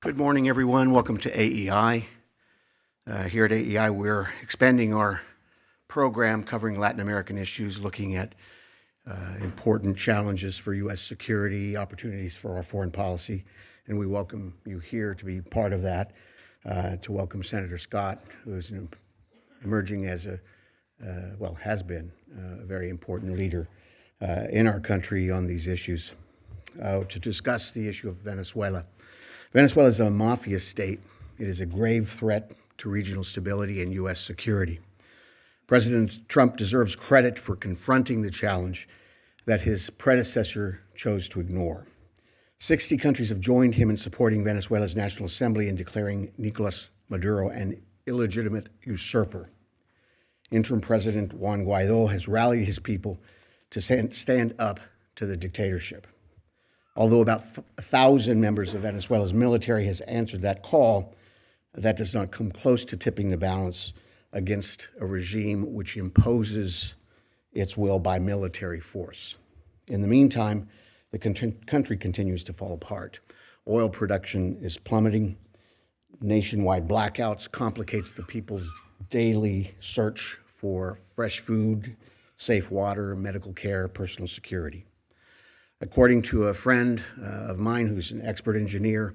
Good morning, everyone. Welcome to AEI. Here at AEI, we're expanding our program covering Latin American issues, looking at important challenges for U.S. security, opportunities for our foreign policy, and we welcome you here to be part of that, to welcome Senator Scott, who is emerging as has been a very important leader in our country on these issues, to discuss the issue of Venezuela. Venezuela is a mafia state. It is a grave threat to regional stability and U.S. security. President Trump deserves credit for confronting the challenge that his predecessor chose to ignore. 60 countries have joined him in supporting Venezuela's National Assembly in declaring Nicolás Maduro an illegitimate usurper. Interim President Juan Guaidó has rallied his people to stand up to the dictatorship. Although about 1,000 members of Venezuela's military has answered that call, that does not come close to tipping the balance against a regime which imposes its will by military force. In the meantime, the country continues to fall apart. Oil production is plummeting. Nationwide blackouts complicates the people's daily search for fresh food, safe water, medical care, personal security. According to a friend of mine who's an expert engineer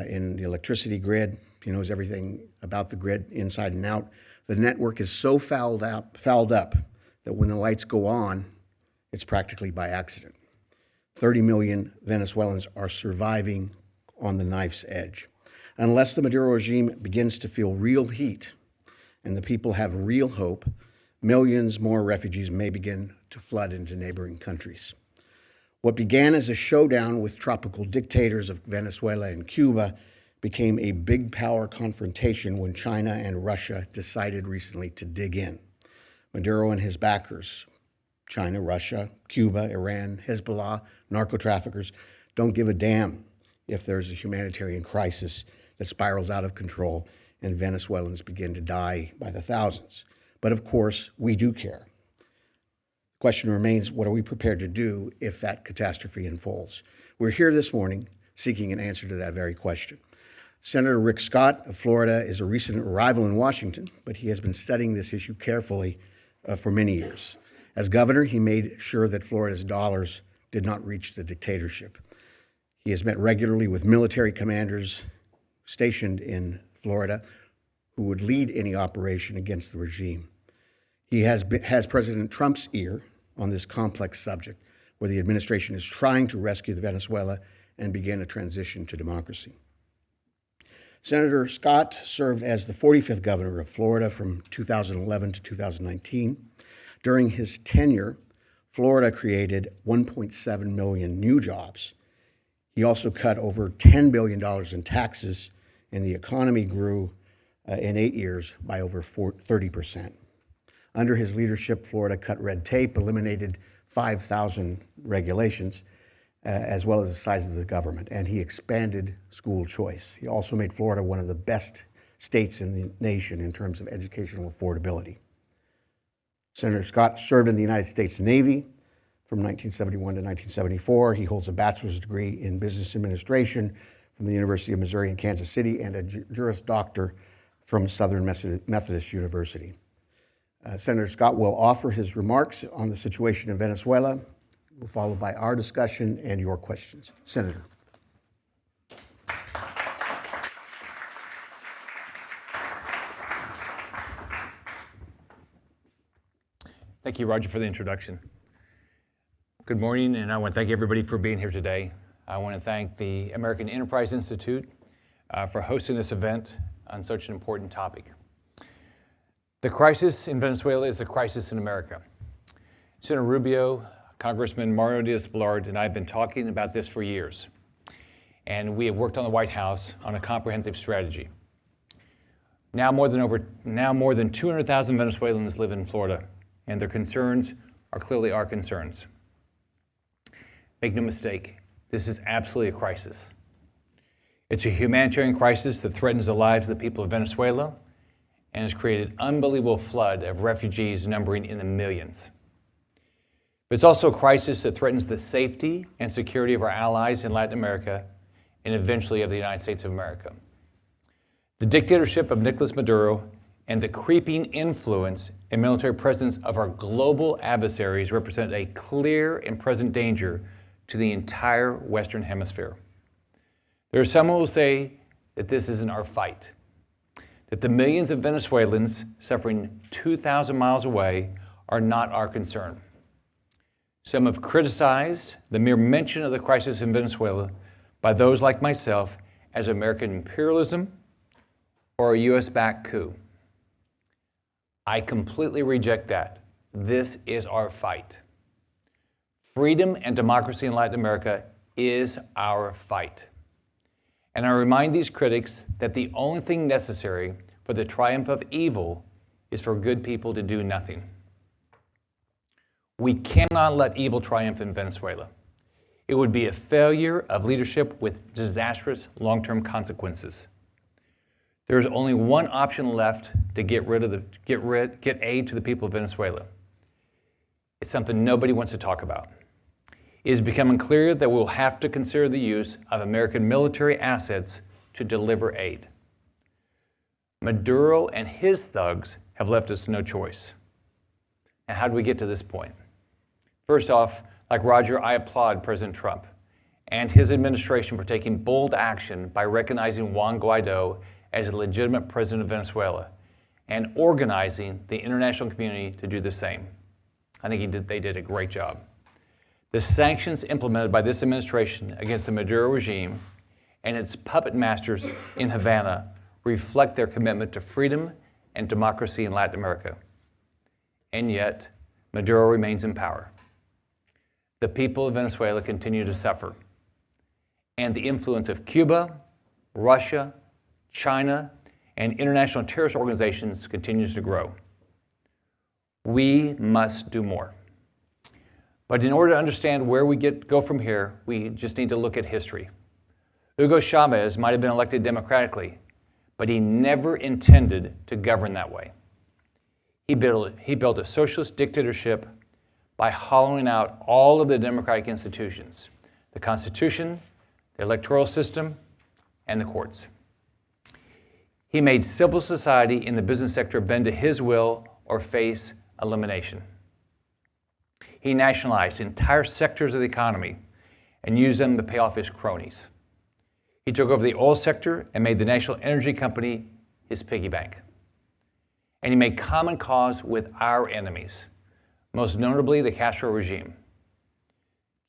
in the electricity grid, he knows everything about the grid inside and out, the network is so fouled up that when the lights go on, it's practically by accident. 30 million Venezuelans are surviving on the knife's edge. Unless the Maduro regime begins to feel real heat and the people have real hope, millions more refugees may begin to flood into neighboring countries. What began as a showdown with tropical dictators of Venezuela and Cuba became a big power confrontation when China and Russia decided recently to dig in. Maduro and his backers, China, Russia, Cuba, Iran, Hezbollah, narco-traffickers, don't give a damn if there's a humanitarian crisis that spirals out of control and Venezuelans begin to die by the thousands. But of course, we do care. The question remains, what are we prepared to do if that catastrophe unfolds? We're here this morning seeking an answer to that very question. Senator Rick Scott of Florida is a recent arrival in Washington, but he has been studying this issue carefully for many years. As governor, he made sure that Florida's dollars did not reach the dictatorship. He has met regularly with military commanders stationed in Florida who would lead any operation against the regime. He has President Trump's ear on this complex subject, where the administration is trying to rescue Venezuela and begin a transition to democracy. Senator Scott served as the 45th governor of Florida from 2011 to 2019. During his tenure, Florida created 1.7 million new jobs. He also cut over $10 billion in taxes, and the economy grew in 8 years by over 30%. Under his leadership, Florida cut red tape, eliminated 5,000 regulations, as well as the size of the government, and he expanded school choice. He also made Florida one of the best states in the nation in terms of educational affordability. Senator Scott served in the United States Navy from 1971 to 1974. He holds a bachelor's degree in business administration from the University of Missouri in Kansas City and a Juris Doctor from Southern Methodist University. Senator Scott will offer his remarks on the situation in Venezuela, followed by our discussion and your questions. Senator. Thank you, Roger, for the introduction. Good morning, and I want to thank everybody for being here today. I want to thank the American Enterprise Institute for hosting this event on such an important topic. The crisis in Venezuela is a crisis in America. Senator Rubio, Congressman Mario Diaz-Balart, and I have been talking about this for years. And we have worked on the White House on a comprehensive strategy. Now more than 200,000 Venezuelans live in Florida, and their concerns are clearly our concerns. Make no mistake, this is absolutely a crisis. It's a humanitarian crisis that threatens the lives of the people of Venezuela and has created an unbelievable flood of refugees numbering in the millions. But it's also a crisis that threatens the safety and security of our allies in Latin America and eventually of the United States of America. The dictatorship of Nicolás Maduro and the creeping influence and military presence of our global adversaries represent a clear and present danger to the entire Western Hemisphere. There are some who will say that this isn't our fight, that the millions of Venezuelans suffering 2,000 miles away are not our concern. Some have criticized the mere mention of the crisis in Venezuela by those like myself as American imperialism or a US-backed coup. I completely reject that. This is our fight. Freedom and democracy in Latin America is our fight. And I remind these critics that the only thing necessary for the triumph of evil is for good people to do nothing. We cannot let evil triumph in Venezuela. It would be a failure of leadership with disastrous long-term consequences. There is only one option left to get aid to the people of Venezuela. It's something nobody wants to talk about. It is becoming clear that we will have to consider the use of American military assets to deliver aid. Maduro and his thugs have left us no choice. And how do we get to this point? First off, like Roger, I applaud President Trump and his administration for taking bold action by recognizing Juan Guaidó as a legitimate president of Venezuela and organizing the international community to do the same. I think they did a great job. The sanctions implemented by this administration against the Maduro regime and its puppet masters in Havana reflect their commitment to freedom and democracy in Latin America. And yet, Maduro remains in power. The people of Venezuela continue to suffer. And the influence of Cuba, Russia, China, and international terrorist organizations continues to grow. We must do more. But in order to understand where we go from here, we just need to look at history. Hugo Chavez might have been elected democratically, but he never intended to govern that way. He built a socialist dictatorship by hollowing out all of the democratic institutions, the Constitution, the electoral system, and the courts. He made civil society and the business sector bend to his will or face elimination. He nationalized entire sectors of the economy and used them to pay off his cronies. He took over the oil sector and made the National Energy Company his piggy bank. And he made common cause with our enemies, most notably the Castro regime.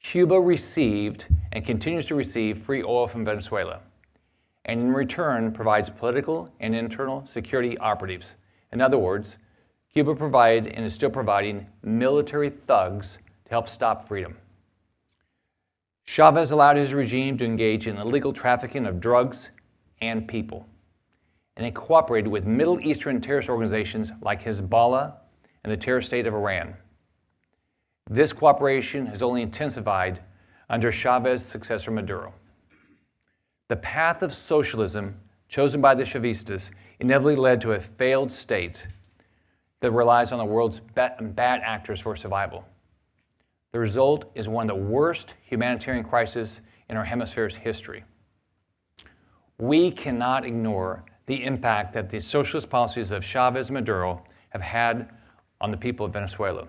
Cuba received and continues to receive free oil from Venezuela, and in return provides political and internal security operatives. In other words, Cuba provided and is still providing military thugs to help stop freedom. Chavez allowed his regime to engage in illegal trafficking of drugs and people, and it cooperated with Middle Eastern terrorist organizations like Hezbollah and the terror state of Iran. This cooperation has only intensified under Chavez's successor Maduro. The path of socialism chosen by the Chavistas inevitably led to a failed state that relies on the world's bad actors for survival. The result is one of the worst humanitarian crises in our hemisphere's history. We cannot ignore the impact that the socialist policies of Chavez and Maduro have had on the people of Venezuela.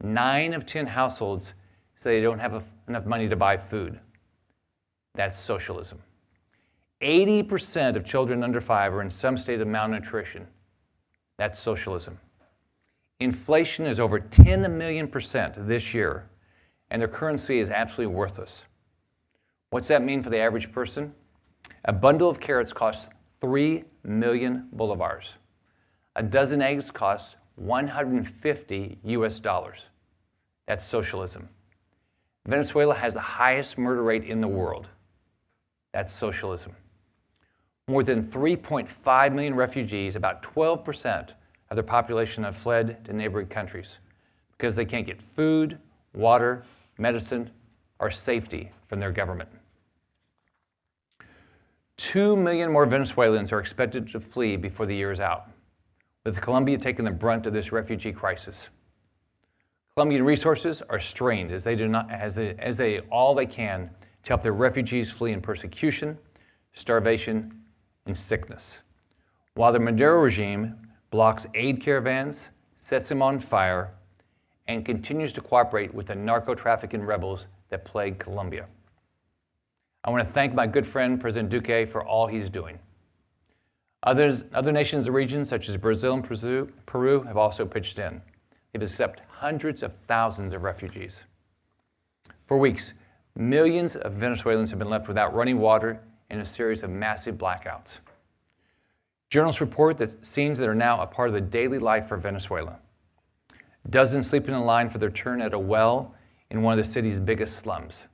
9 of 10 households say they don't have enough money to buy food. That's socialism. 80% of children under 5 are in some state of malnutrition. That's socialism. Inflation is over 10 million% this year, and their currency is absolutely worthless. What's that mean for the average person? A bundle of carrots costs 3 million bolivars. A dozen eggs costs 150 US dollars. That's socialism. Venezuela has the highest murder rate in the world. That's socialism. More than 3.5 million refugees, about 12% of their population, have fled to neighboring countries because they can't get food, water, medicine, or safety from their government. 2 million more Venezuelans are expected to flee before the year is out, with Colombia taking the brunt of this refugee crisis. Colombian resources are strained as they do all they can to help the refugees fleeing persecution, starvation, and sickness. While the Maduro regime blocks aid caravans, sets them on fire, and continues to cooperate with the narco-trafficking rebels that plague Colombia. I want to thank my good friend, President Duque, for all he's doing. Other nations in the region, such as Brazil and Peru, have also pitched in. They've accepted hundreds of thousands of refugees. For weeks, millions of Venezuelans have been left without running water in a series of massive blackouts. Journalists report that scenes that are now a part of the daily life for Venezuela. Dozens sleeping in line for their turn at a well in one of the city's biggest slums.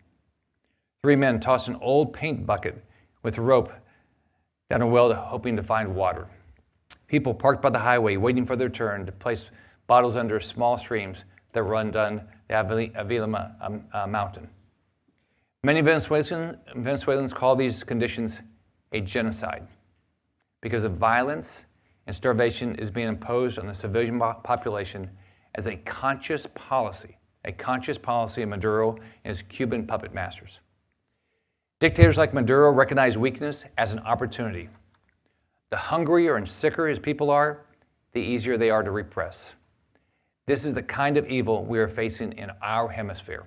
3 men toss an old paint bucket with a rope down a well hoping to find water. People parked by the highway waiting for their turn to place bottles under small streams that run down the Avila mountain. Many Venezuelans call these conditions a genocide because the violence and starvation is being imposed on the civilian population as a conscious policy of Maduro and his Cuban puppet masters. Dictators like Maduro recognize weakness as an opportunity. The hungrier and sicker his people are, the easier they are to repress. This is the kind of evil we are facing in our hemisphere.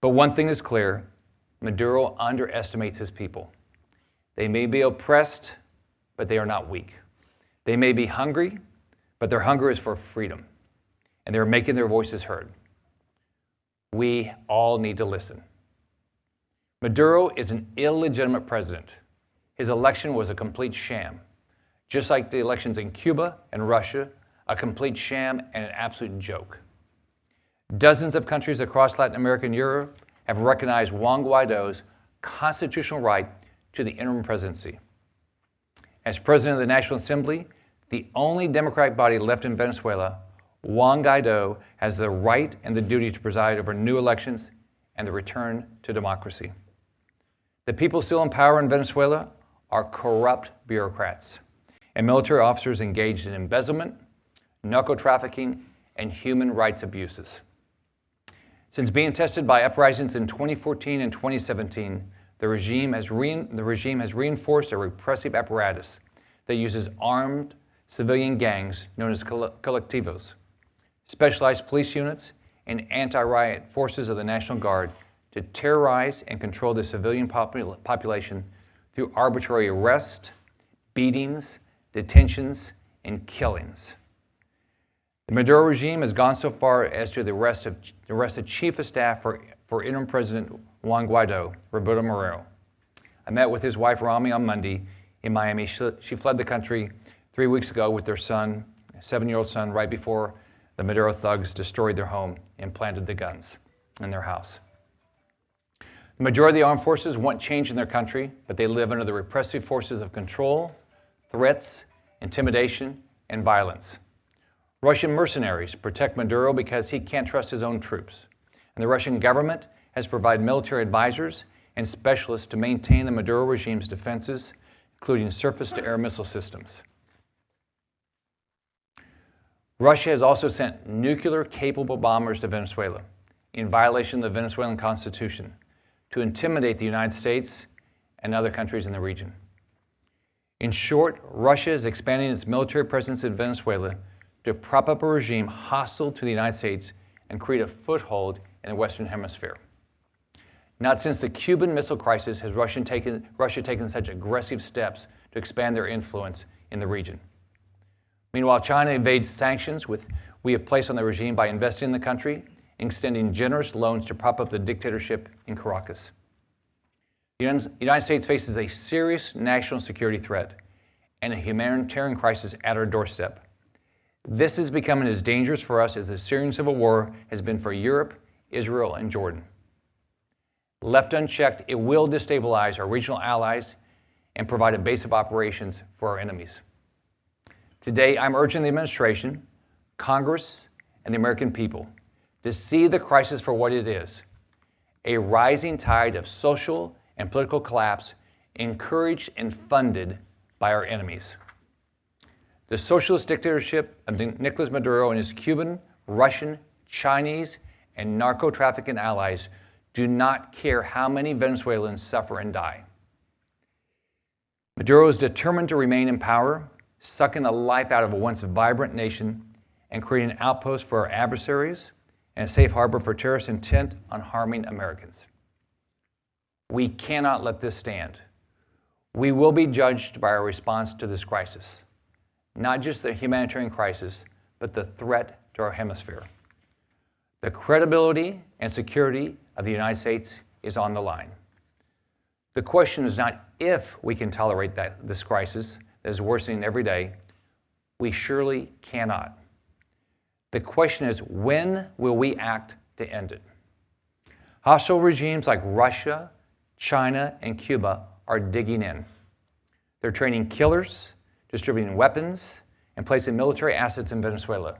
But one thing is clear, Maduro underestimates his people. They may be oppressed, but they are not weak. They may be hungry, but their hunger is for freedom, and they're making their voices heard. We all need to listen. Maduro is an illegitimate president. His election was a complete sham, just like the elections in Cuba and Russia, a complete sham and an absolute joke. Dozens of countries across Latin America and Europe have recognized Juan Guaidó's constitutional right to the interim presidency. As president of the National Assembly, the only democratic body left in Venezuela, Juan Guaidó has the right and the duty to preside over new elections and the return to democracy. The people still in power in Venezuela are corrupt bureaucrats and military officers engaged in embezzlement, narco-trafficking, and human rights abuses. Since being tested by uprisings in 2014 and 2017, the regime has reinforced a repressive apparatus that uses armed civilian gangs known as colectivos, specialized police units, and anti-riot forces of the National Guard to terrorize and control the civilian population through arbitrary arrest, beatings, detentions, and killings. The Maduro regime has gone so far as to arrest the Chief of Staff for Interim President Juan Guaidó, Roberto Moreno. I met with his wife Rami on Monday in Miami. She fled the country 3 weeks ago with their son, a 7-year-old son, right before the Maduro thugs destroyed their home and planted the guns in their house. The majority of the armed forces want change in their country, but they live under the repressive forces of control, threats, intimidation, and violence. Russian mercenaries protect Maduro because he can't trust his own troops, and the Russian government has provided military advisors and specialists to maintain the Maduro regime's defenses, including surface-to-air missile systems. Russia has also sent nuclear-capable bombers to Venezuela in violation of the Venezuelan Constitution to intimidate the United States and other countries in the region. In short, Russia is expanding its military presence in Venezuela to prop up a regime hostile to the United States and create a foothold in the Western Hemisphere. Not since the Cuban Missile Crisis has Russia taken such aggressive steps to expand their influence in the region. Meanwhile, China evades sanctions we have placed on the regime by investing in the country and extending generous loans to prop up the dictatorship in Caracas. The United States faces a serious national security threat and a humanitarian crisis at our doorstep. This is becoming as dangerous for us as the Syrian civil war has been for Europe, Israel, and Jordan. Left unchecked, it will destabilize our regional allies and provide a base of operations for our enemies. Today, I'm urging the administration, Congress, and the American people to see the crisis for what it is: a rising tide of social and political collapse encouraged and funded by our enemies. The socialist dictatorship of Nicolás Maduro and his Cuban, Russian, Chinese, and narco-trafficking allies do not care how many Venezuelans suffer and die. Maduro is determined to remain in power, sucking the life out of a once vibrant nation and creating an outpost for our adversaries and a safe harbor for terrorists intent on harming Americans. We cannot let this stand. We will be judged by our response to this crisis, not just the humanitarian crisis, but the threat to our hemisphere. The credibility and security of the United States is on the line. The question is not if we can tolerate this crisis that is worsening every day. We surely cannot. The question is, when will we act to end it? Hostile regimes like Russia, China, and Cuba are digging in. They're training killers, distributing weapons, and placing military assets in Venezuela.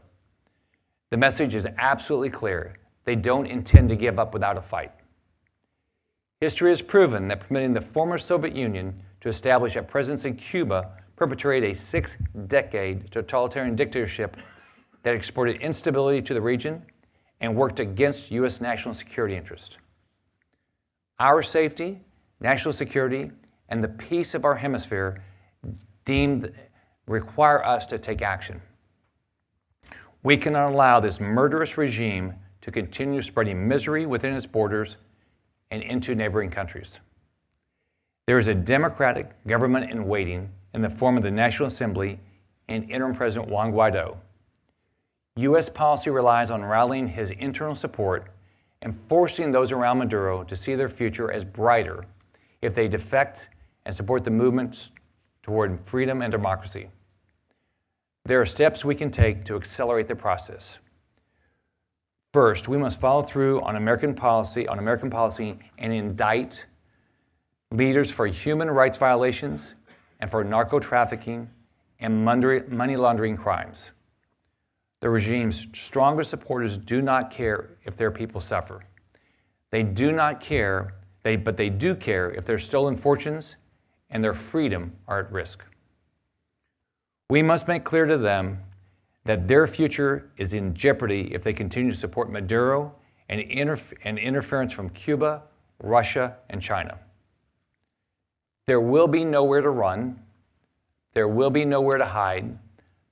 The message is absolutely clear. They don't intend to give up without a fight. History has proven that permitting the former Soviet Union to establish a presence in Cuba perpetrated a 6-decade totalitarian dictatorship that exported instability to the region and worked against U.S. national security interests. Our safety, national security, and the peace of our hemisphere require us to take action. We cannot allow this murderous regime to continue spreading misery within its borders and into neighboring countries. There is a democratic government in waiting in the form of the National Assembly and interim President Juan Guaidó. U.S. policy relies on rallying his internal support and forcing those around Maduro to see their future as brighter if they defect and support the movements toward freedom and democracy. There are steps we can take to accelerate the process. First, we must follow through on American policy and indict leaders for human rights violations and for narco-trafficking and money laundering crimes. The regime's strongest supporters do not care if their people suffer. They do not care, but they do care if their stolen fortunes and their freedom are at risk. We must make clear to them that their future is in jeopardy if they continue to support Maduro and interference from Cuba, Russia, and China. There will be nowhere to run. There will be nowhere to hide.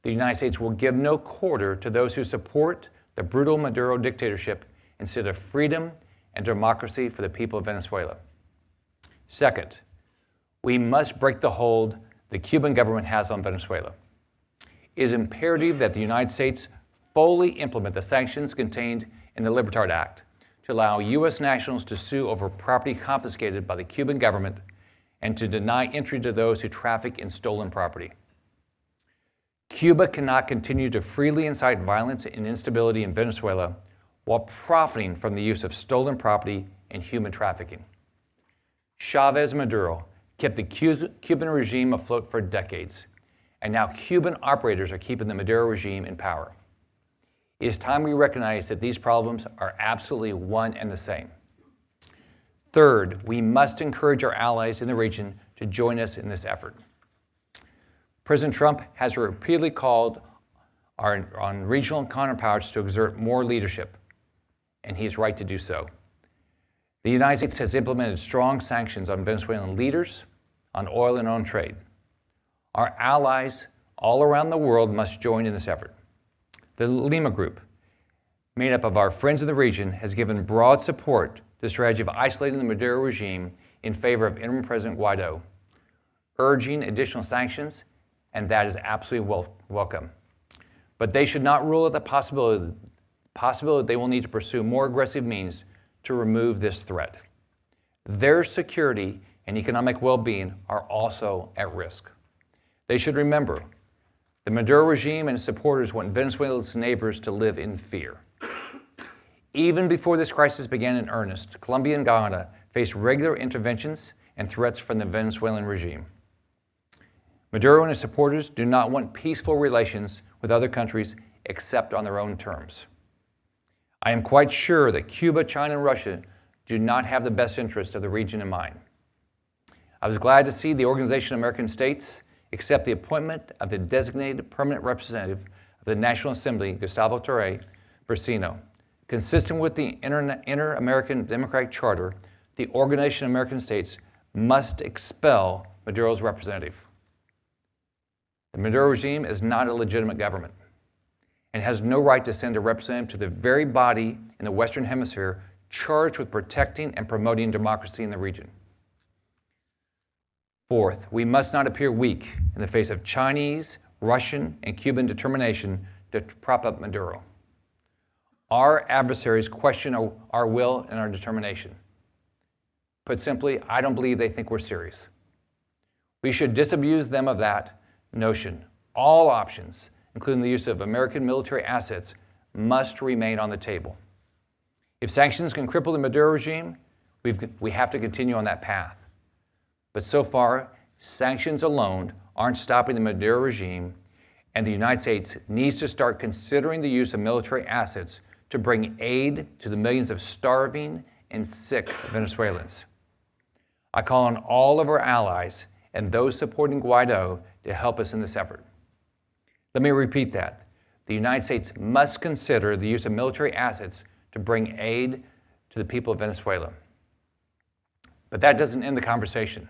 The United States will give no quarter to those who support the brutal Maduro dictatorship instead of freedom and democracy for the people of Venezuela. Second, we must break the hold the Cuban government has on Venezuela. It is imperative that the United States fully implement the sanctions contained in the Libertad Act to allow U.S. nationals to sue over property confiscated by the Cuban government and to deny entry to those who traffic in stolen property. Cuba cannot continue to freely incite violence and instability in Venezuela while profiting from the use of stolen property and human trafficking. Chavezs and Maduro kept the Cuban regime afloat for decades, and now Cuban operators are keeping the Maduro regime in power. It is time we recognize that these problems are absolutely one and the same. Third, we must encourage our allies in the region to join us in this effort. President Trump has repeatedly called on regional counterparts to exert more leadership, and he's right to do so. The United States has implemented strong sanctions on Venezuelan leaders, on oil and on trade. Our allies all around the world must join in this effort. The Lima Group, made up of our friends in the region, has given broad support to the strategy of isolating the Maduro regime in favor of interim President Guaidó, urging additional sanctions, and that is absolutely welcome. But they should not rule out the possibility they will need to pursue more aggressive means to remove this threat. Their security and economic well-being are also at risk. They should remember, the Maduro regime and its supporters want Venezuela's neighbors to live in fear. Even before this crisis began in earnest, Colombia and Ghana faced regular interventions and threats from the Venezuelan regime. Maduro and his supporters do not want peaceful relations with other countries except on their own terms. I am quite sure that Cuba, China, and Russia do not have the best interests of the region in mind. I was glad to see the Organization of American States accept the appointment of the designated permanent representative of the National Assembly, Gustavo Torre Bracino, Consistent with the Inter-American Democratic Charter, the Organization of American States must expel Maduro's representative. The Maduro regime is not a legitimate government and has no right to send a representative to the very body in the Western Hemisphere charged with protecting and promoting democracy in the region. Fourth, we must not appear weak in the face of Chinese, Russian, and Cuban determination to prop up Maduro. Our adversaries question our will and our determination. Put simply, I don't believe they think we're serious. We should disabuse them of that notion. All options, including the use of American military assets, must remain on the table. If sanctions can cripple the Maduro regime, we have to continue on that path. But so far, sanctions alone aren't stopping the Maduro regime, and the United States needs to start considering the use of military assets to bring aid to the millions of starving and sick Venezuelans. I call on all of our allies and those supporting Guaidó to help us in this effort. Let me repeat that. The United States must consider the use of military assets to bring aid to the people of Venezuela. But that doesn't end the conversation.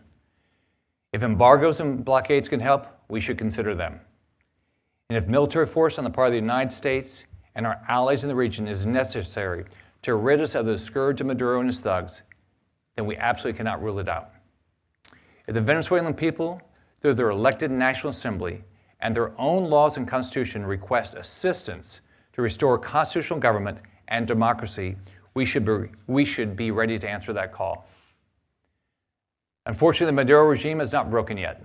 If embargoes and blockades can help, we should consider them. And if military force on the part of the United States and our allies in the region is necessary to rid us of the scourge of Maduro and his thugs, then we absolutely cannot rule it out. If the Venezuelan people, through their elected National Assembly and their own laws and constitution, request assistance to restore constitutional government and democracy, we should be ready to answer that call. Unfortunately, the Maduro regime is not broken yet,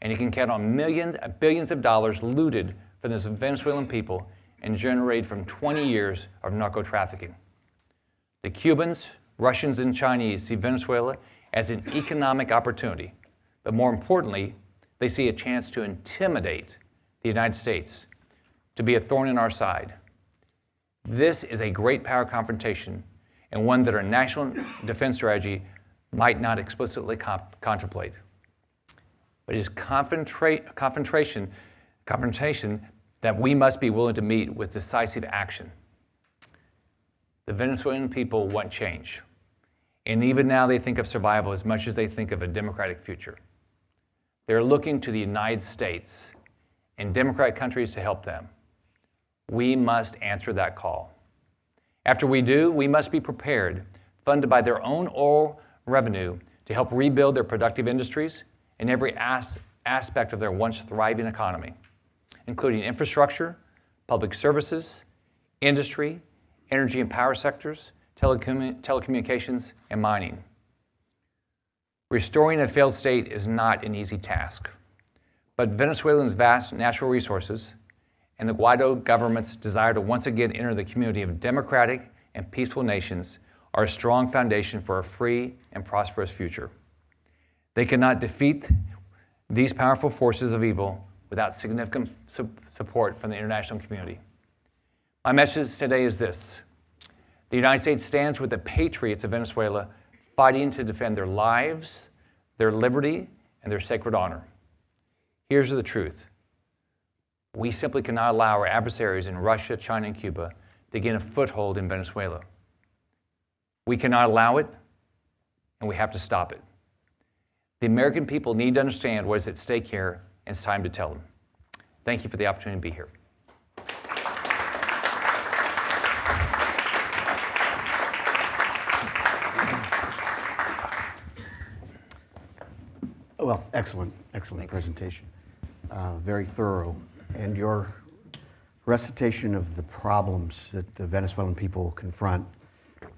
and you can count on millions and billions of dollars looted from the Venezuelan people and generated from 20 years of narco-trafficking. The Cubans, Russians, and Chinese see Venezuela as an economic opportunity, but more importantly, they see a chance to intimidate the United States, to be a thorn in our side. This is a great power confrontation, and one that our national defense strategy might not explicitly contemplate. But it is confrontation that we must be willing to meet with decisive action. The Venezuelan people want change, and even now they think of survival as much as they think of a democratic future. They're looking to the United States and democratic countries to help them. We must answer that call. After we do, we must be prepared, funded by their own oil revenue, to help rebuild their productive industries in every aspect of their once thriving economy, including infrastructure, public services, industry, energy and power sectors, telecommunications, and mining. Restoring a failed state is not an easy task, but Venezuelans' vast natural resources and the Guaidó government's desire to once again enter the community of democratic and peaceful nations are a strong foundation for a free and prosperous future. They cannot defeat these powerful forces of evil without significant support from the international community. My message today is this: the United States stands with the patriots of Venezuela, fighting to defend their lives, their liberty, and their sacred honor. Here's the truth. We simply cannot allow our adversaries in Russia, China, and Cuba to gain a foothold in Venezuela. We cannot allow it, and we have to stop it. The American people need to understand what is at stake here, and it's time to tell them. Thank you for the opportunity to be here. Well, excellent presentation. Very thorough. And your recitation of the problems that the Venezuelan people confront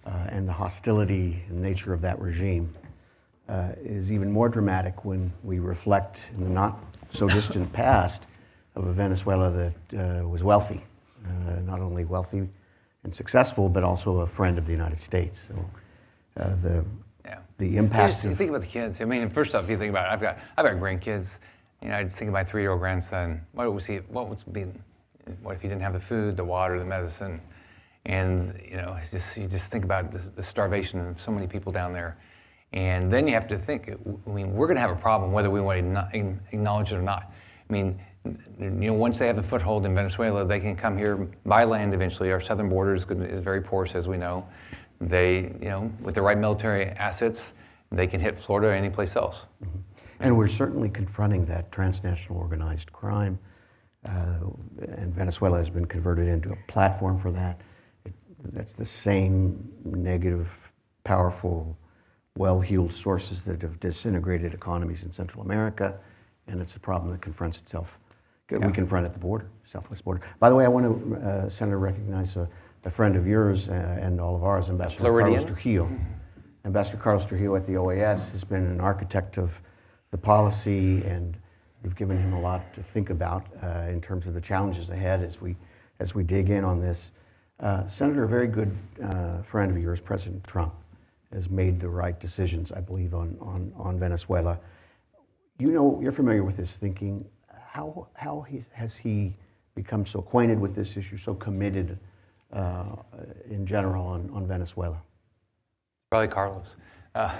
and the hostility and nature of that regime is even more dramatic when we reflect in the not so distant past of a Venezuela that was wealthy, not only wealthy and successful, but also a friend of the United States. So the impact. You think about the kids. I mean, first off, you think about it, I've got grandkids. You know, I just think of my 3-year-old grandson. What if he didn't have the food, the water, the medicine? And you know, you just think about the starvation of so many people down there. And then you have to think, I mean, we're going to have a problem whether we want to acknowledge it or not. I mean, once they have a foothold in Venezuela, they can come here by land eventually. Our southern border is very porous, as we know. They, with the right military assets, they can hit Florida or any place else. Mm-hmm. And we're certainly confronting that transnational organized crime, and Venezuela has been converted into a platform for that. That's the same negative, powerful, well-heeled sources that have disintegrated economies in Central America, and it's a problem that confronts itself. We confront at the border, southwest border. By the way, I want to, Senator, recognize a friend of yours and all of ours, Ambassador Carlos Trujillo. Ambassador Carlos Trujillo at the OAS has been an architect of the policy, and we've given him a lot to think about in terms of the challenges ahead as we dig in on this. Senator, a very good friend of yours, President Trump, has made the right decisions, I believe, on Venezuela. You're familiar with his thinking. How has he become so acquainted with this issue, so committed in general on Venezuela? Probably Carlos. I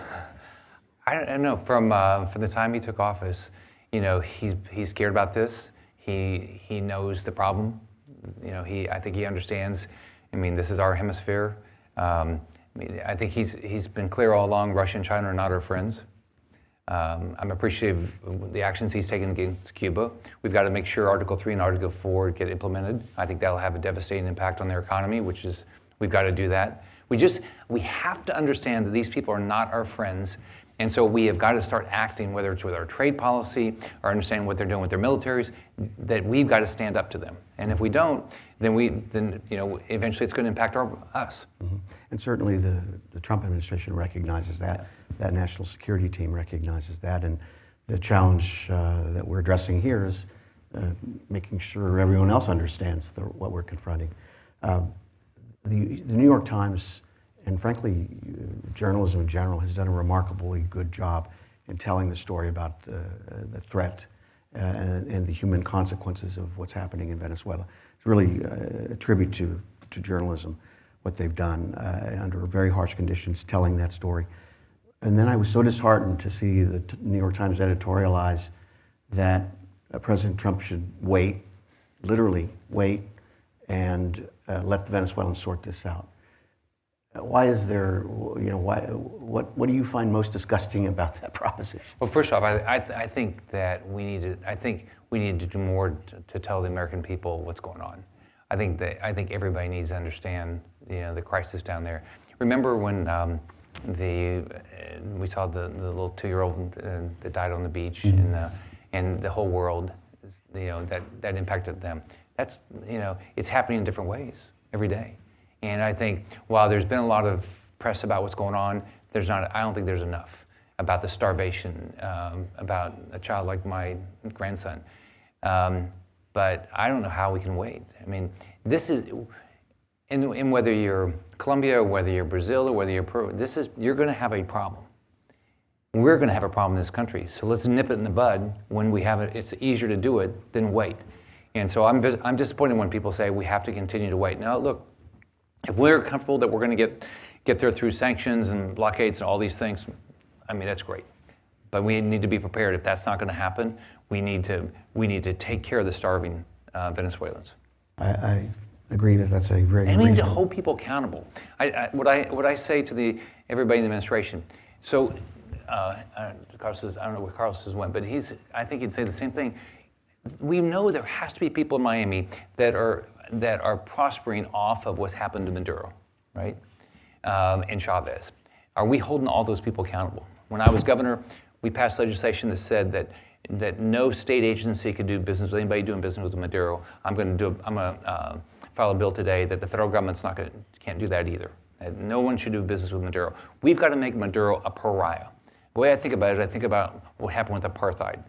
don't know. From the time he took office, he's cared about this. He knows the problem. I think he understands. This is our hemisphere. I think he's been clear all along. Russia and China are not our friends. I'm appreciative of the actions he's taken against Cuba. We've got to make sure Article 3 and Article 4 get implemented. I think that'll have a devastating impact on their economy, we've got to do that. We have to understand that these people are not our friends, and so we have got to start acting, whether it's with our trade policy or understanding what they're doing with their militaries, that we've got to stand up to them. And if we don't, then eventually it's going to impact us. Mm-hmm. And certainly the Trump administration recognizes that. That national security team recognizes that, and the challenge that we're addressing here is making sure everyone else understands what we're confronting. The New York Times, and frankly, journalism in general, has done a remarkably good job in telling the story about the threat and the human consequences of what's happening in Venezuela. It's really a tribute to journalism, what they've done under very harsh conditions, telling that story. And then I was so disheartened to see the New York Times editorialize that President Trump should wait, literally wait, and let the Venezuelans sort this out. Why is there, what do you find most disgusting about that proposition? Well, first off, I think that we need to do more to tell the American people what's going on. I think everybody needs to understand, the crisis down there. Remember when we saw the little 2-year-old that died on the beach, and the whole world, that impacted them. That's, it's happening in different ways every day. And I think while there's been a lot of press about what's going on, I don't think there's enough about the starvation, about a child like my grandson. But I don't know how we can wait. This is, and whether you're Colombia or whether you're Brazil or whether you're Peru, you're going to have a problem. We're going to have a problem in this country. So let's nip it in the bud when we have it. It's easier to do it than wait. And so I'm disappointed when people say we have to continue to wait. Now, look, if we're comfortable that we're going to get there through sanctions and blockades and all these things, that's great. But we need to be prepared. If that's not going to happen, we need to take care of the starving Venezuelans. I agree that that's a very. And we need to hold people accountable. What I say to everybody in the administration. So, Carlos, I don't know where Carlos went, but I think he'd say the same thing. We know there has to be people in Miami that are prospering off of what's happened to Maduro, right? And Chavezz. Are we holding all those people accountable? When I was governor, we passed legislation that said that no state agency could do business with anybody doing business with Maduro. I'm going to file a bill today that the federal government's can't do that either. No one should do business with Maduro. We've got to make Maduro a pariah. The way I think about it, I think about what happened with apartheid.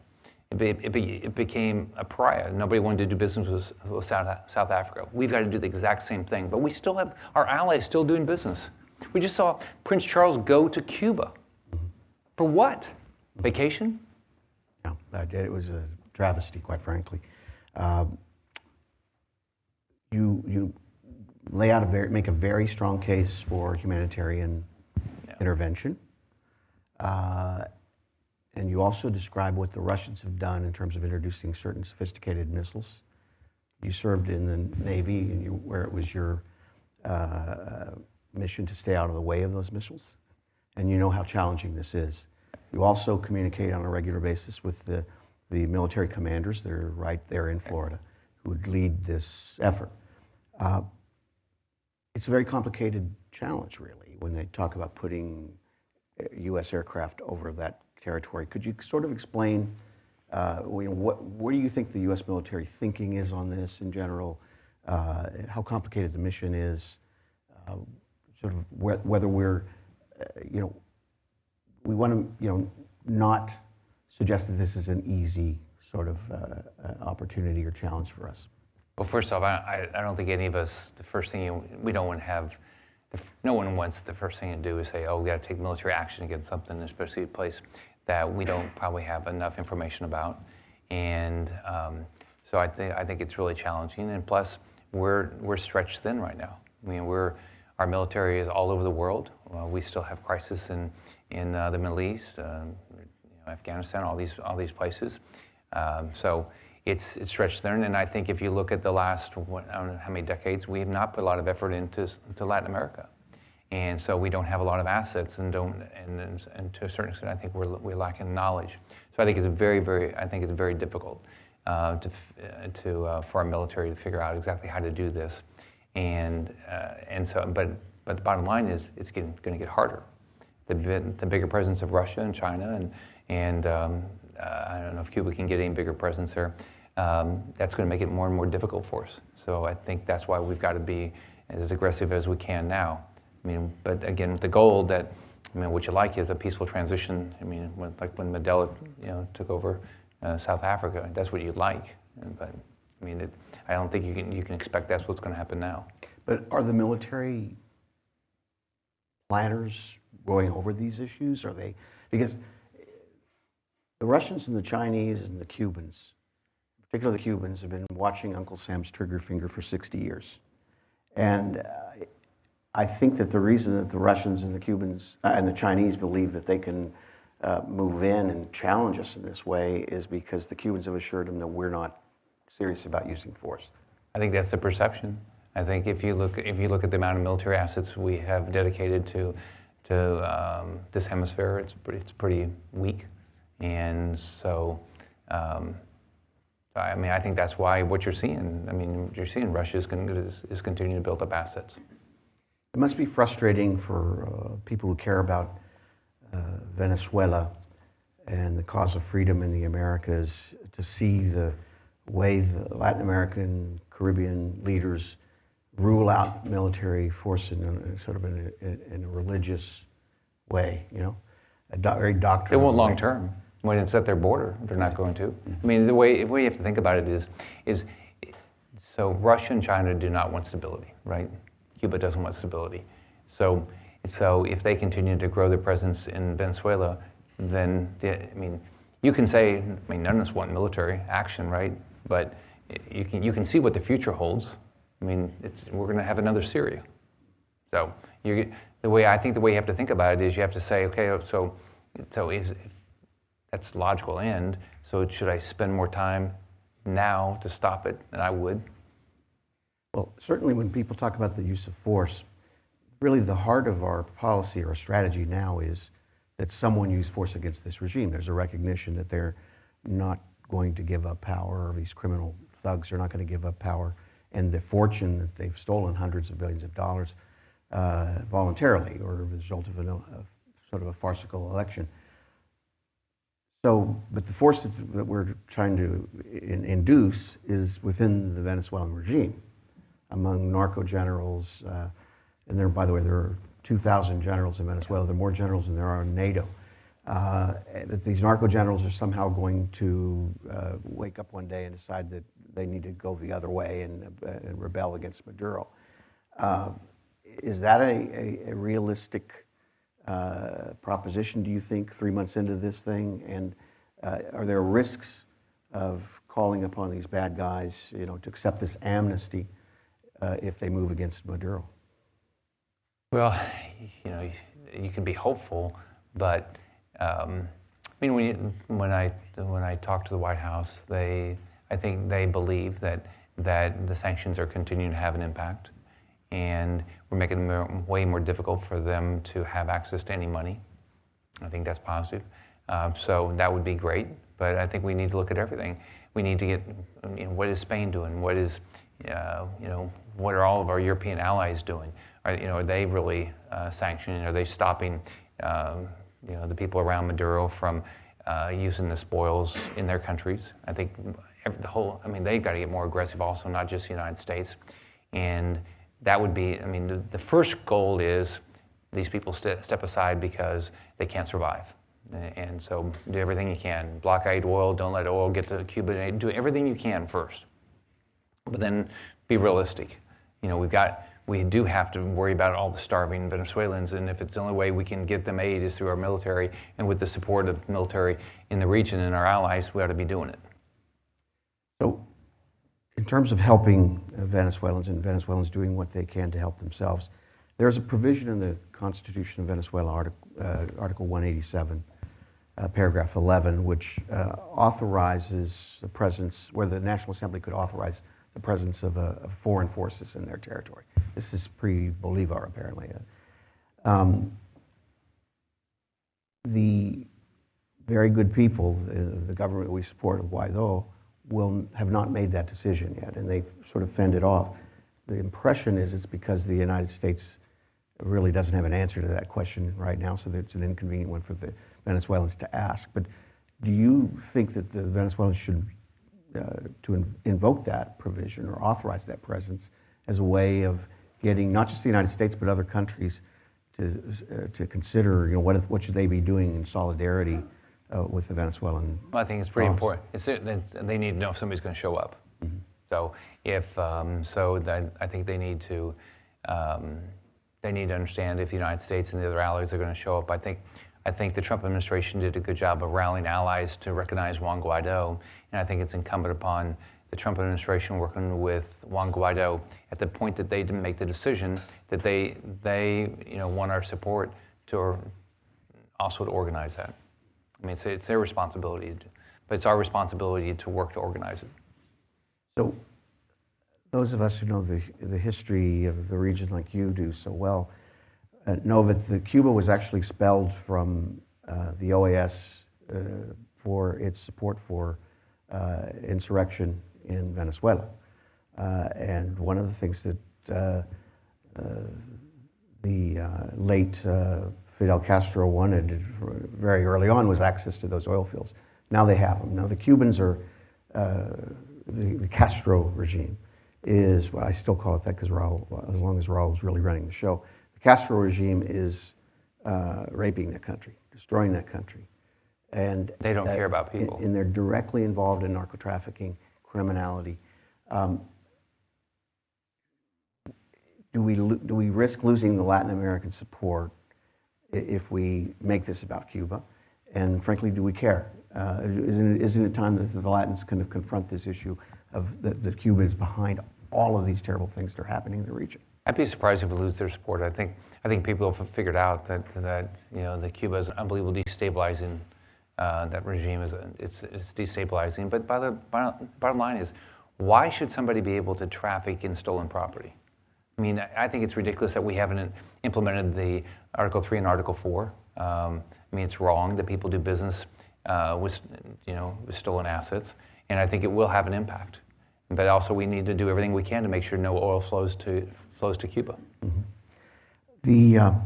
It became a pariah. Nobody wanted to do business with South Africa. We've got to do the exact same thing. But we still have our allies still doing business. We just saw Prince Charles go to Cuba. For what? Vacation? No, it was a travesty, quite frankly. You lay out make a very strong case for humanitarian intervention. and you also describe what the Russians have done in terms of introducing certain sophisticated missiles. You served in the Navy, and where it was your mission to stay out of the way of those missiles, and you know how challenging this is. You also communicate on a regular basis with the military commanders that are right there in Florida, who would lead this effort. It's a very complicated challenge, really, when they talk about putting U.S. aircraft over that territory. Could you sort of explain what do you think the U.S. military thinking is on this in general, how complicated the mission is, sort of whether we're, we want to, not suggest that this is an easy sort of opportunity or challenge for us. Well, first off, I don't think any of us, the first thing we don't want to have, no one wants the first thing to do is say, oh, we got to take military action against something, especially a place that we don't probably have enough information about. And so I think it's really challenging. And plus, we're stretched thin right now. I mean, our military is all over the world. We still have crisis in the Middle East, Afghanistan, all these places. So it's stretched thin. And I think if you look at the last, I don't know how many decades, we have not put a lot of effort into Latin America. And so we don't have a lot of assets, and to a certain extent, I think we're lacking knowledge. So I think it's very difficult for our military to figure out exactly how to do this. But the bottom line is it's going to get harder. The bigger presence of Russia and China, and I don't know if Cuba can get any bigger presence there. That's going to make it more and more difficult for us. So I think that's why we've got to be as aggressive as we can now. I mean, but again, the goal that, what you like is a peaceful transition. I mean, when Mandela, took over South Africa, that's what you'd like. But I mean, I don't think you can expect that's what's going to happen now. But are the military planners going over these issues? Are they, because the Russians and the Chinese and the Cubans, particularly the Cubans, have been watching Uncle Sam's trigger finger for 60 years. And I think that the reason that the Russians and the Cubans and the Chinese believe that they can move in and challenge us in this way is because the Cubans have assured them that we're not serious about using force. I think that's the perception. I think if you look at the amount of military assets we have dedicated to this hemisphere, it's pretty weak, and so I think that's why what you're seeing. You're seeing Russia is continuing to build up assets. It must be frustrating for people who care about Venezuela and the cause of freedom in the Americas to see the way the Latin American, Caribbean leaders rule out military force in a religious way, very doctrinal. It won't long term. When it's at their border, they're not going to. I mean, the way you have to think about it is so Russia and China do not want stability, right? Cuba doesn't want stability. So if they continue to grow their presence in Venezuela, then you can say, none of us want military action, right? But you can see what the future holds. We're going to have another Syria. So the way you have to think about it is you have to say, okay, so if that's the logical end. So should I spend more time now to stop it than I would? Well, certainly when people talk about the use of force, really the heart of our policy or strategy now is that someone use force against this regime. There's a recognition that they're not going to give up power, or these criminal thugs are not going to give up power, and the fortune that they've stolen, hundreds of billions of dollars, voluntarily, or as a result of sort of a farcical election. So, but the force that we're trying to induce is within the Venezuelan regime, among narco generals, and there, by the way, there are 2,000 generals in Venezuela. There are more generals than there are in NATO. That these narco generals are somehow going to wake up one day and decide that they need to go the other way and rebel against Maduro. Is that a realistic proposition, do you think, 3 months into this thing? And are there risks of calling upon these bad guys, to accept this amnesty if they move against Maduro? Well, you can be hopeful, but I mean, when I talk to the White House, I think they believe that the sanctions are continuing to have an impact, and we're making it way more difficult for them to have access to any money. I think that's positive. So that would be great, but I think we need to look at everything. We need to get, what is Spain doing? What is, what are all of our European allies doing? Are they really sanctioning? Are they stopping, the people around Maduro from using the spoils in their countries? I think they've got to get more aggressive also, not just the United States. And that would be, the first goal is these people step aside because they can't survive. And so do everything you can. Blockade oil, don't let oil get to Cuba. Do everything you can first. But then be realistic. We do have to worry about all the starving Venezuelans, and if it's the only way we can get them aid is through our military, and with the support of the military in the region and our allies, we ought to be doing it. So, in terms of helping Venezuelans and Venezuelans doing what they can to help themselves, there's a provision in the Constitution of Venezuela, Article 187, paragraph 11, which authorizes the presence, where the National Assembly could authorize the presence of foreign forces in their territory. This is pre-Bolivar, apparently. The very good people, the government we support of Guaidó, have not made that decision yet, and they've sort of fended off. The impression is it's because the United States really doesn't have an answer to that question right now, so it's an inconvenient one for the Venezuelans to ask. But do you think that the Venezuelans should to invoke that provision or authorize that presence as a way of getting not just the United States but other countries to consider, what should they be doing in solidarity with the Venezuelan? Well, I think it's pretty important. They need to know if somebody's going to show up. Mm-hmm. So I think they need to understand if the United States and the other allies are going to show up. I think the Trump administration did a good job of rallying allies to recognize Juan Guaidó, and I think it's incumbent upon the Trump administration working with Juan Guaidó at the point that they didn't make the decision that they want our support to also to organize that. It's their responsibility, but it's our responsibility to work to organize it. So, those of us who know the history of the region like you do so well know that Cuba was actually expelled from the OAS for its support for insurrection in Venezuela. And one of the things that the late Fidel Castro wanted very early on was access to those oil fields. Now they have them. Now the Cubans are, the Castro regime is, well, I still call it that because as long as Raul was really running the show, the Castro regime is raping that country, destroying that country. And they don't care about people. And they're directly involved in narco-trafficking, criminality. Do we risk losing the Latin American support if we make this about Cuba? And frankly, do we care? Isn't it time that the Latins kind of confront this issue of that Cuba is behind all of these terrible things that are happening in the region? I'd be surprised if we lose their support. I think people have figured out that Cuba is unbelievably destabilizing. That regime it's destabilizing. But bottom line is, why should somebody be able to traffic in stolen property? I think it's ridiculous that we haven't implemented the Article 3 and Article 4. It's wrong that people do business with stolen assets, and I think it will have an impact. But also, we need to do everything we can to make sure no oil flows to Cuba. Mm-hmm.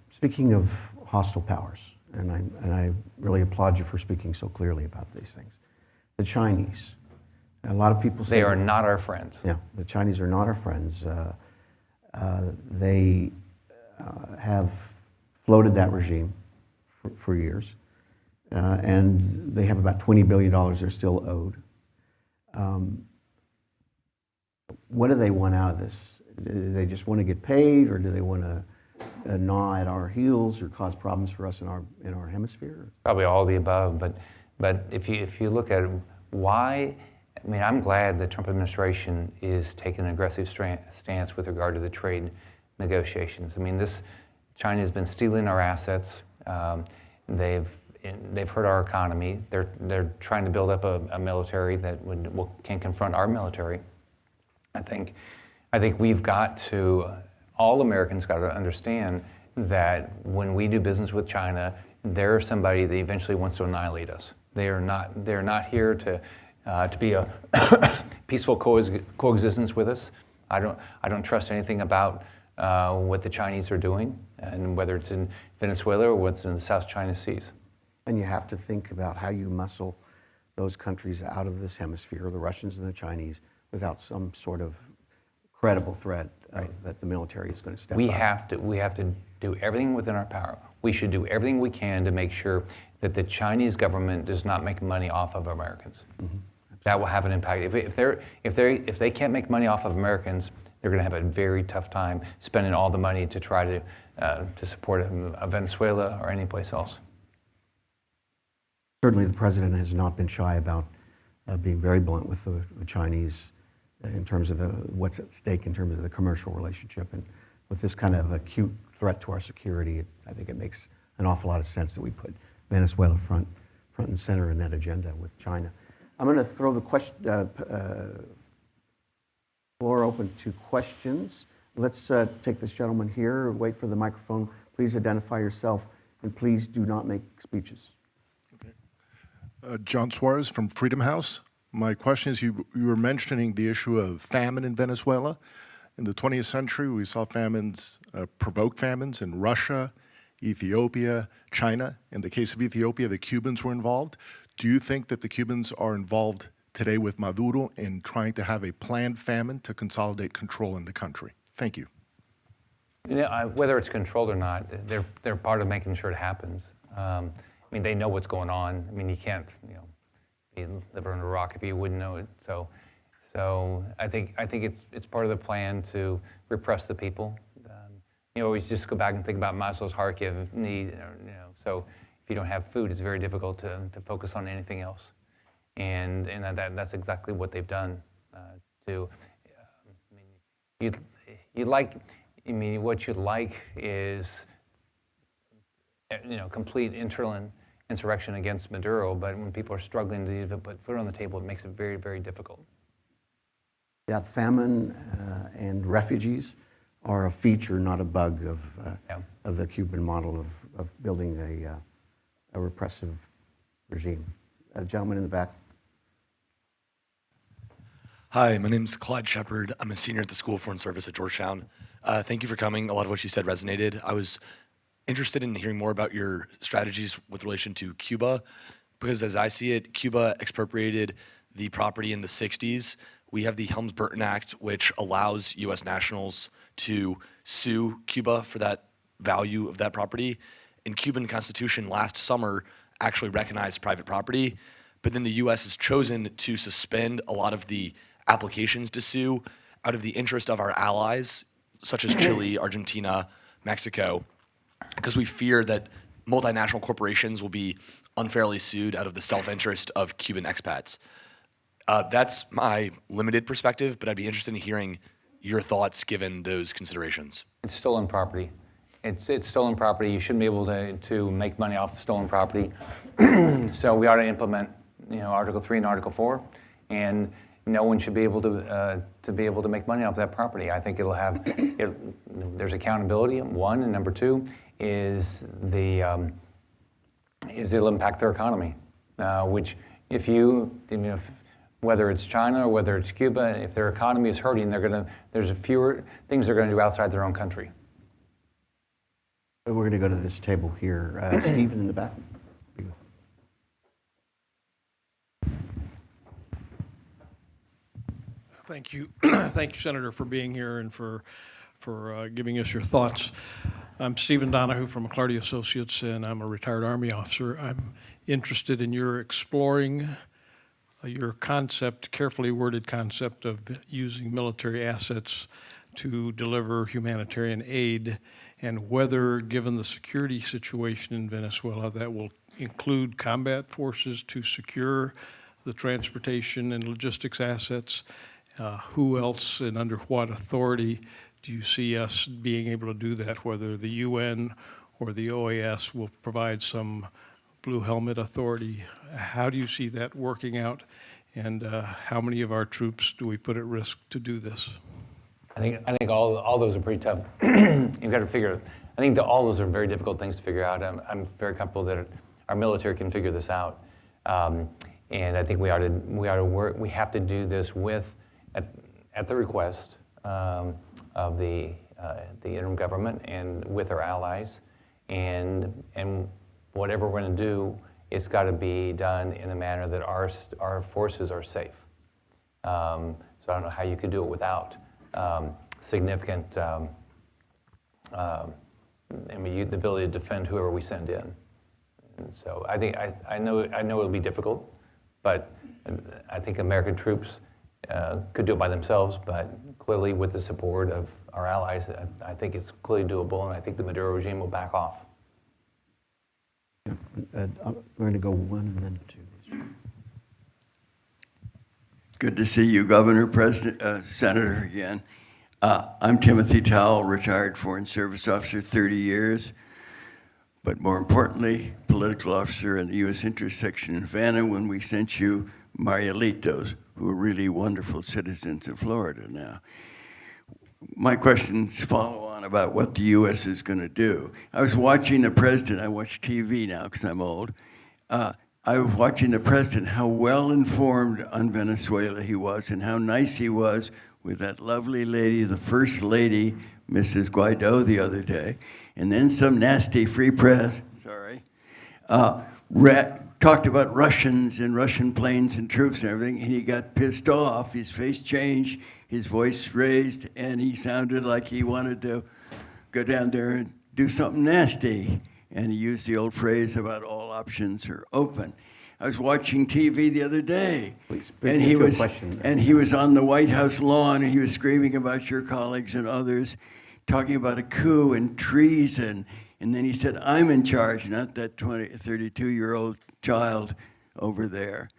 Speaking of hostile powers, and I really applaud you for speaking so clearly about these things. The Chinese, a lot of people say they are not our friends. Yeah, the Chinese are not our friends. They have floated that regime for years, and they have about $20 billion they're still owed. What do they want out of this? Do they just want to get paid, or do they want to gnaw at our heels or cause problems for us in our hemisphere? Probably all of the above. But if you look at why, I'm glad the Trump administration is taking an aggressive stance with regard to the trade negotiations. China has been stealing our assets. they've hurt our economy. They're trying to build up a military that can confront our military. I think we've got to, all Americans got to understand that when we do business with China, they're somebody that eventually wants to annihilate us. They're not here to be a peaceful coexistence with us. I don't trust anything about what the Chinese are doing, and whether it's in Venezuela or what's in the South China Seas. And you have to think about how you muscle those countries out of this hemisphere, the Russians and the Chinese, without some sort of credible threat that the military is going to step up. We have to do everything within our power. We should do everything we can to make sure that the Chinese government does not make money off of Americans. Mm-hmm. That will have an impact. If they can't make money off of Americans, they're going to have a very tough time spending all the money to try to support a Venezuela or any place else. Certainly, the president has not been shy about being very blunt with the Chinese in terms of what's at stake in terms of the commercial relationship. And with this kind of acute threat to our security, I think it makes an awful lot of sense that we put Venezuela front and center in that agenda with China. I'm going to throw the floor open to questions. Let's take this gentleman here, wait for the microphone. Please identify yourself, and please do not make speeches. John Suarez from Freedom House. My question is, you were mentioning the issue of famine in Venezuela. In the 20th century, we saw famines, provoke famines in Russia, Ethiopia, China. In the case of Ethiopia, the Cubans were involved. Do you think that the Cubans are involved today with Maduro in trying to have a planned famine to consolidate control in the country? Thank you. You know, whether it's controlled or not, they're part of making sure it happens. I mean, they know what's going on. I mean, you can't, be living under a rock if you wouldn't know it. So I think it's part of the plan to repress the people. We just go back and think about Maslow's hierarchy of need. So if you don't have food, it's very difficult to focus on anything else. And that's exactly what they've done. What you'd like is complete internal insurrection against Maduro, but when people are struggling to even put food on the table, it makes it very, very difficult. Yeah, famine and refugees are a feature, not a bug of the Cuban model of building a repressive regime. A gentleman in the back. Hi, my name is Clyde Shepard. I'm a senior at the School of Foreign Service at Georgetown. Thank you for coming. A lot of what you said resonated. I was interested in hearing more about your strategies with relation to Cuba, because as I see it, Cuba expropriated the property in the 60s. We have the Helms-Burton Act, which allows U.S. nationals to sue Cuba for that value of that property. And Cuban Constitution last summer actually recognized private property, but then the U.S. has chosen to suspend a lot of the applications to sue out of the interest of our allies, such as Chile, Argentina, Mexico, because we fear that multinational corporations will be unfairly sued out of the self-interest of Cuban expats. That's my limited perspective, but I'd be interested in hearing your thoughts given those considerations. It's stolen property. It's stolen property. You shouldn't be able to make money off of stolen property. So we ought to implement, Article 3 and Article 4, and no one should be able to make money off that property. I think there's accountability, one, and number two is it'll impact their economy, which whether it's China or whether it's Cuba, if their economy is hurting, there's fewer things they're going to do outside their own country. We're going to go to this table here. Stephen in the back. Thank you. Thank you, Senator, for being here and for giving us your thoughts. I'm Stephen Donahue from McClarty Associates, and I'm a retired Army officer. I'm interested in your exploring your concept, carefully worded concept of using military assets to deliver humanitarian aid, and whether, given the security situation in Venezuela, that will include combat forces to secure the transportation and logistics assets. Who else and under what authority do you see us being able to do that, whether the UN or the OAS will provide some Blue Helmet Authority. How do you see that working out? And how many of our troops do we put at risk to do this? I think all those are pretty tough. You've got to figure. I think that all those are very difficult things to figure out. I'm very comfortable that our military can figure this out, and I think we ought to work. We have to do this at the request of the interim government and with our allies, and whatever we're going to do, it's got to be done in a manner that our forces are safe. So I don't know how you could do it without significant, the ability to defend whoever we send in. And so I think I know it'll be difficult, but I think American troops could do it by themselves. But clearly, with the support of our allies, I think it's clearly doable, and I think the Maduro regime will back off. We're going to go one and then two. Good to see you, Governor, President, Senator, again. I'm Timothy Towell, retired Foreign Service Officer, 30 years, but more importantly, political officer in the U.S. interest section in Havana when we sent you Marielitos, who are really wonderful citizens of Florida now. My questions follow on about what the U.S. is going to do. I was watching the president. I watch TV now because I'm old. I was watching the president, how well-informed on Venezuela he was and how nice he was with that lovely lady, the First Lady, Mrs. Guaidó, the other day. And then some nasty free press, talked about Russians and Russian planes and troops and everything, and he got pissed off. His face changed, his voice raised, and he sounded like he wanted to go down there and do something nasty. And he used the old phrase about all options are open. I was watching TV the other day, and he was on the White House lawn, and he was screaming about your colleagues and others, talking about a coup and treason. And then he said, I'm in charge, not that 32-year-old child over there.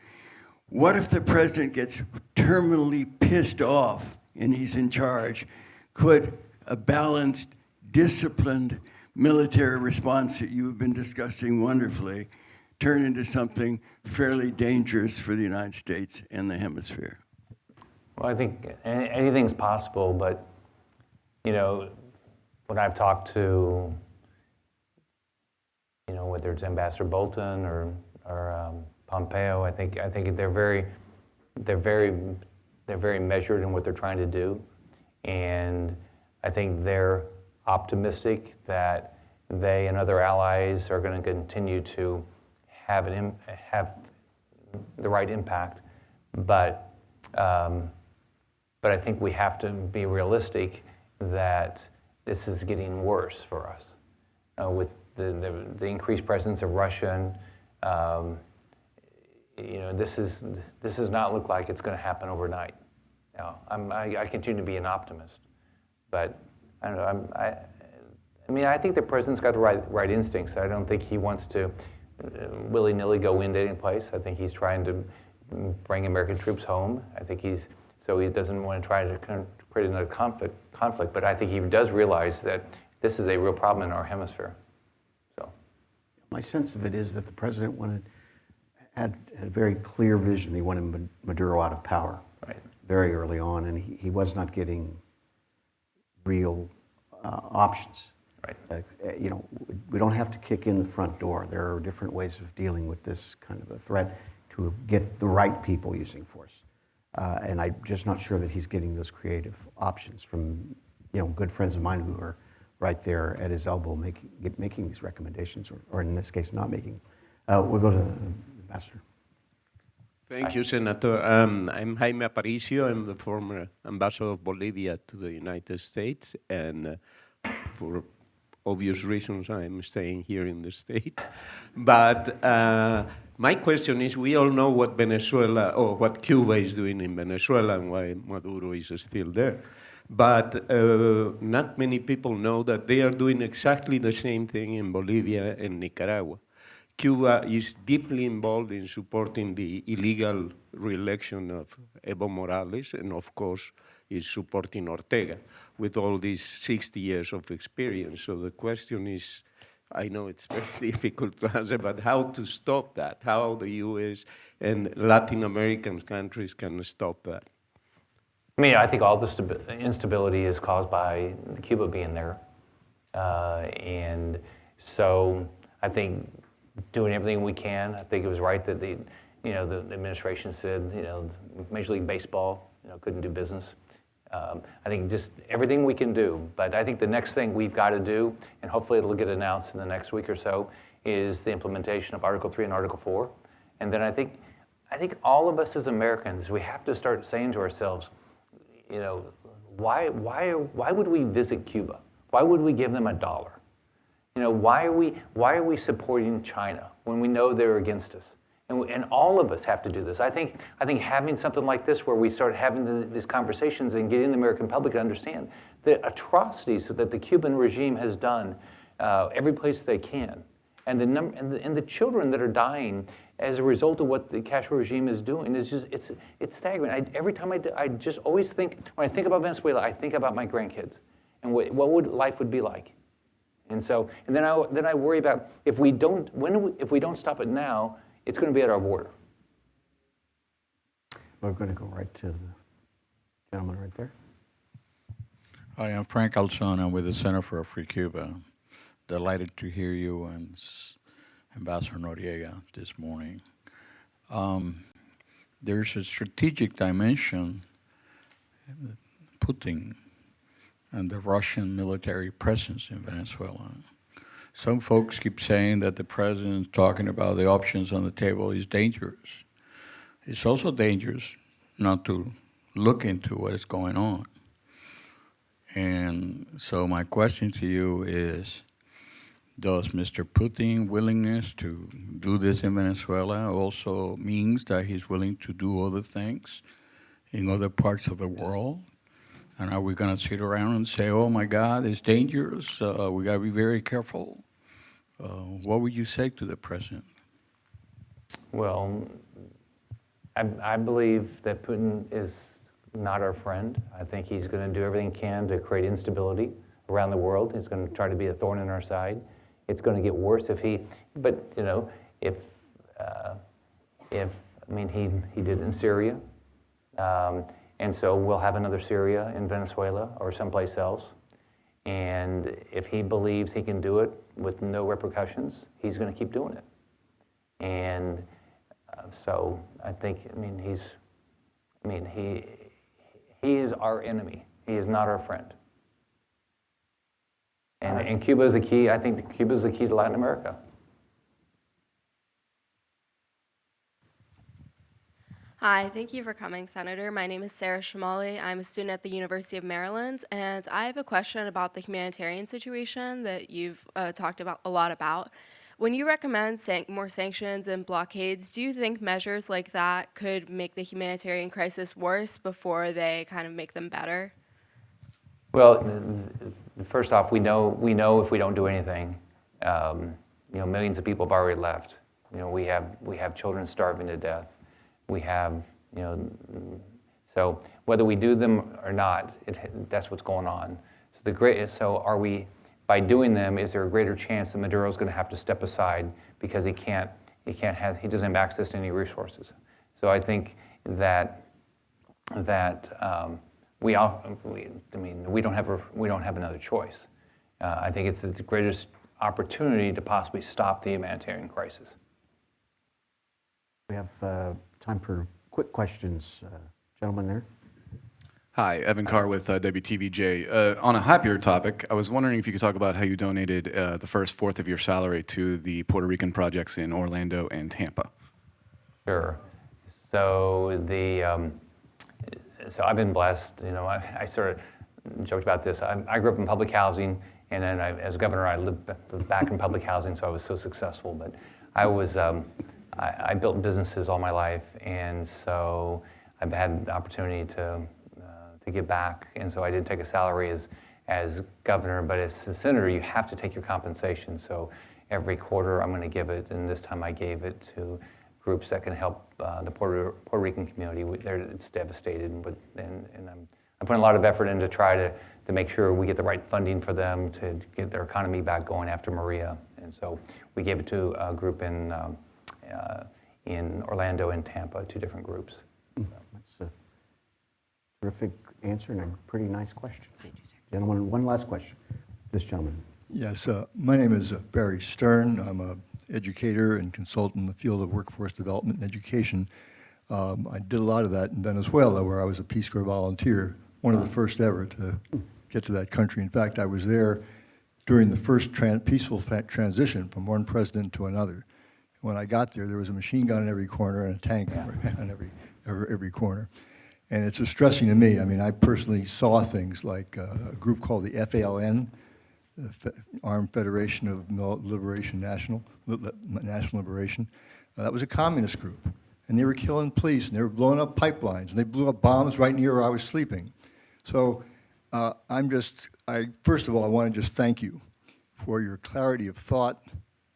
What if the president gets terminally pissed off and he's in charge? Could a balanced, disciplined military response that you have been discussing wonderfully turn into something fairly dangerous for the United States and the hemisphere? Well, I think anything's possible, but, when I've talked to, whether it's Ambassador Bolton or Pompeo, I think they're very measured in what they're trying to do, and I think they're optimistic that they and other allies are going to continue to have the right impact, but I think we have to be realistic that this is getting worse for us with the increased presence of Russia. This does not look like it's going to happen overnight. I continue to be an optimist, but I don't know. I think the president's got the right instincts. I don't think he wants to willy-nilly go into any place. I think he's trying to bring American troops home. I think he doesn't want to try to create another conflict. But I think he does realize that this is a real problem in our hemisphere. So, my sense of it is that the president had a very clear vision. He wanted Maduro out of power very early on, and he was not getting real options. We don't have to kick in the front door. There are different ways of dealing with this kind of a threat to get the right people using force. And I'm just not sure that he's getting those creative options from, good friends of mine who are right there at his elbow making these recommendations, or in this case, not making. We'll go to the ambassador. Thank you, Senator. I'm Jaime Aparicio. I'm the former ambassador of Bolivia to the United States, and for obvious reasons, I'm staying here in the States. But my question is, we all know what Venezuela, or what Cuba is doing in Venezuela and why Maduro is still there. But not many people know that they are doing exactly the same thing in Bolivia and Nicaragua. Cuba is deeply involved in supporting the illegal re-election of Evo Morales, and of course is supporting Ortega with all these 60 years of experience. So the question is, I know it's very difficult to answer, but how to stop that? How the U.S. and Latin American countries can stop that? I mean, I think all this instability is caused by Cuba being there. And so I think doing everything we can. I think it was right that the administration said, Major League Baseball, couldn't do business. I think just everything we can do. But I think the next thing we've got to do, and hopefully it'll get announced in the next week or so, is the implementation of Article 3 and Article 4. And then I think all of us as Americans, we have to start saying to ourselves, why would we visit Cuba? Why would we give them $1? Why are we supporting China when we know they're against us? And all of us have to do this. I think having something like this where we start having these conversations and getting the American public to understand the atrocities that the Cuban regime has done every place they can, and the children that are dying as a result of what the Castro regime is doing is just it's staggering. Every time I just always think, when I think about Venezuela, I think about my grandkids and what life would be like. And then I worry about if we don't stop it now, it's going to be at our border. We're going to go right to the gentleman right there. Hi, I'm Frank Alzon. I'm with the Center for a Free Cuba. Delighted to hear you and Ambassador Noriega this morning. There's a strategic dimension, Putin and the Russian military presence in Venezuela. Some folks keep saying that the president talking about the options on the table is dangerous. It's also dangerous not to look into what is going on. And so my question to you is, does Mr. Putin's willingness to do this in Venezuela also means that he's willing to do other things in other parts of the world? And are we going to sit around and say, oh my God, it's dangerous, we got to be very careful? What would you say to the president? Well, I believe that Putin is not our friend. I think he's going to do everything he can to create instability around the world. He's going to try to be a thorn in our side. It's going to get worse if he did it in Syria. And so we'll have another Syria in Venezuela or someplace else. And if he believes he can do it with no repercussions, he's going to keep doing it. And so I think, he is our enemy. He is not our friend. And Cuba is a key. I think Cuba is the key to Latin America. Hi, thank you for coming, Senator. My name is Sarah Shamali. I'm a student at the University of Maryland, and I have a question about the humanitarian situation that you've talked about a lot about. When you recommend more sanctions and blockades, do you think measures like that could make the humanitarian crisis worse before they kind of make them better? Well, first off, we know if we don't do anything, millions of people have already left. We have children starving to death. We have, so whether we do them or not, that's what's going on. So are we, by doing them, is there a greater chance that Maduro's going to have to step aside because he doesn't have access to any resources? So I think that we don't have another choice. I think it's the greatest opportunity to possibly stop the humanitarian crisis. We have time for quick questions. Gentleman there. Hi, Evan Carr with WTVJ. On a happier topic, I was wondering if you could talk about how you donated the first fourth of your salary to the Puerto Rican projects in Orlando and Tampa. Sure. So so I've been blessed. I sort of joked about this. I grew up in public housing, and then as governor, I lived back in public housing, so I was so successful. But I built businesses all my life, and so I've had the opportunity to give back. And so I didn't take a salary as governor, but as the senator, you have to take your compensation. So every quarter I'm going to give it, and this time I gave it to groups that can help the Puerto Rican community. It's devastated, and I'm putting a lot of effort in to try to make sure we get the right funding for them to get their economy back going after Maria. And so we gave it to a group in Orlando and Tampa, 2 different groups. That's a terrific answer and a pretty nice question. Gentlemen, one last question. This gentleman. Yes, my name is Barry Stern. I'm an educator and consultant in the field of workforce development and education. I did a lot of that in Venezuela, where I was a Peace Corps volunteer, one of the first ever to get to that country. In fact, I was there during the first peaceful transition from one president to another. When I got there was a machine gun in every corner and a tank on every corner. And it's distressing to me. I mean, I personally saw things like a group called the FALN, the Armed Federation of National Liberation. That was a communist group. And they were killing police, and they were blowing up pipelines, and they blew up bombs right near where I was sleeping. So first of all, I want to just thank you for your clarity of thought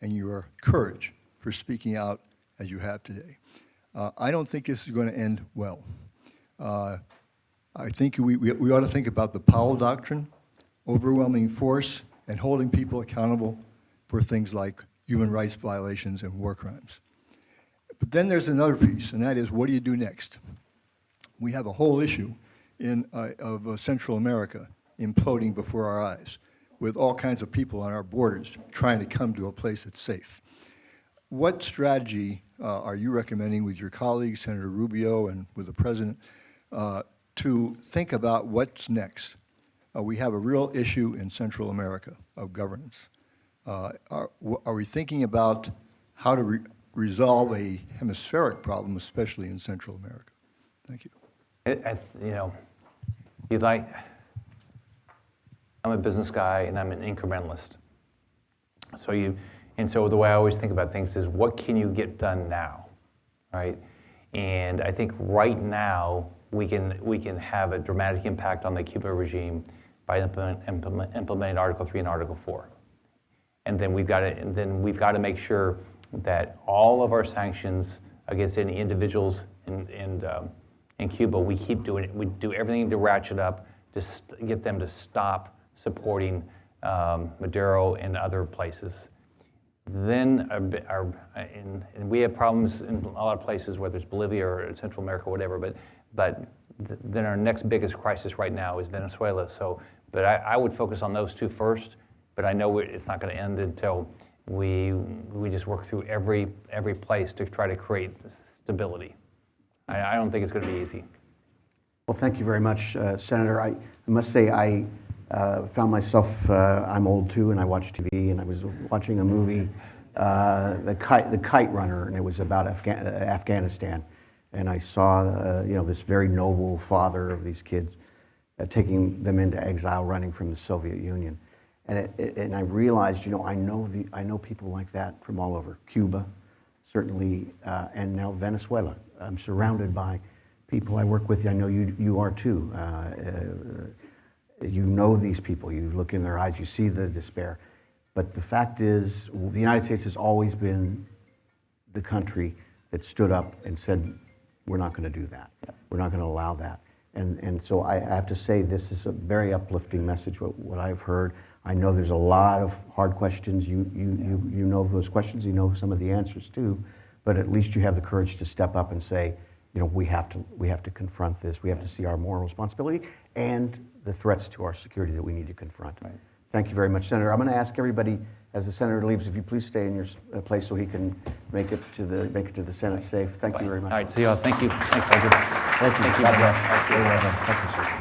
and your courage for speaking out as you have today. I don't think this is going to end well. I think we ought to think about the Powell Doctrine, overwhelming force, and holding people accountable for things like human rights violations and war crimes. But then there's another piece, and that is, what do you do next? We have a whole issue of Central America imploding before our eyes, with all kinds of people on our borders trying to come to a place that's safe. What strategy are you recommending with your colleague, Senator Rubio, and with the President, to think about what's next? We have a real issue in Central America of governance. Are we thinking about how to resolve a hemispheric problem, especially in Central America? Thank you. I'm a business guy and I'm an incrementalist. So the way I always think about things is, what can you get done now, right? And I think right now we can have a dramatic impact on the Cuban regime by implementing Article 3 and Article 4. And then we've got to make sure that all of our sanctions against any individuals in Cuba, we keep doing it. We do everything to ratchet up, to get them to stop supporting Maduro and other places. Then, and we have problems in a lot of places, whether it's Bolivia or Central America or whatever, but then our next biggest crisis right now is Venezuela. But I would focus on those 2 first, but I know it's not going to end until we just work through every place to try to create stability. I don't think it's going to be easy. Well, thank you very much, Senator. I must say I found myself, I'm old too, and I watch TV, and I was watching a movie, the Kite Runner, and it was about Afghanistan. And I saw, this very noble father of these kids taking them into exile, running from the Soviet Union. And I realized, I know people like that from all over, Cuba, certainly, and now Venezuela. I'm surrounded by people I work with. I know you are too. You know these people. You look in their eyes. You see the despair. But the fact is, the United States has always been the country that stood up and said, we're not going to do that. We're not going to allow that. And so I have to say, this is a very uplifting message, what I've heard. I know there's a lot of hard questions. You know those questions. You know some of the answers too. But at least you have the courage to step up and say, we have to confront this. We have to see our moral responsibility and the threats to our security that we need to confront. Right. Thank you very much, Senator. I'm going to ask everybody, as the senator leaves, if you please stay in your place so he can make it to the Senate safe. Thank you very much. All right, see you all. Thank you. Thank you. Thank you. God bless. Thank you, sir.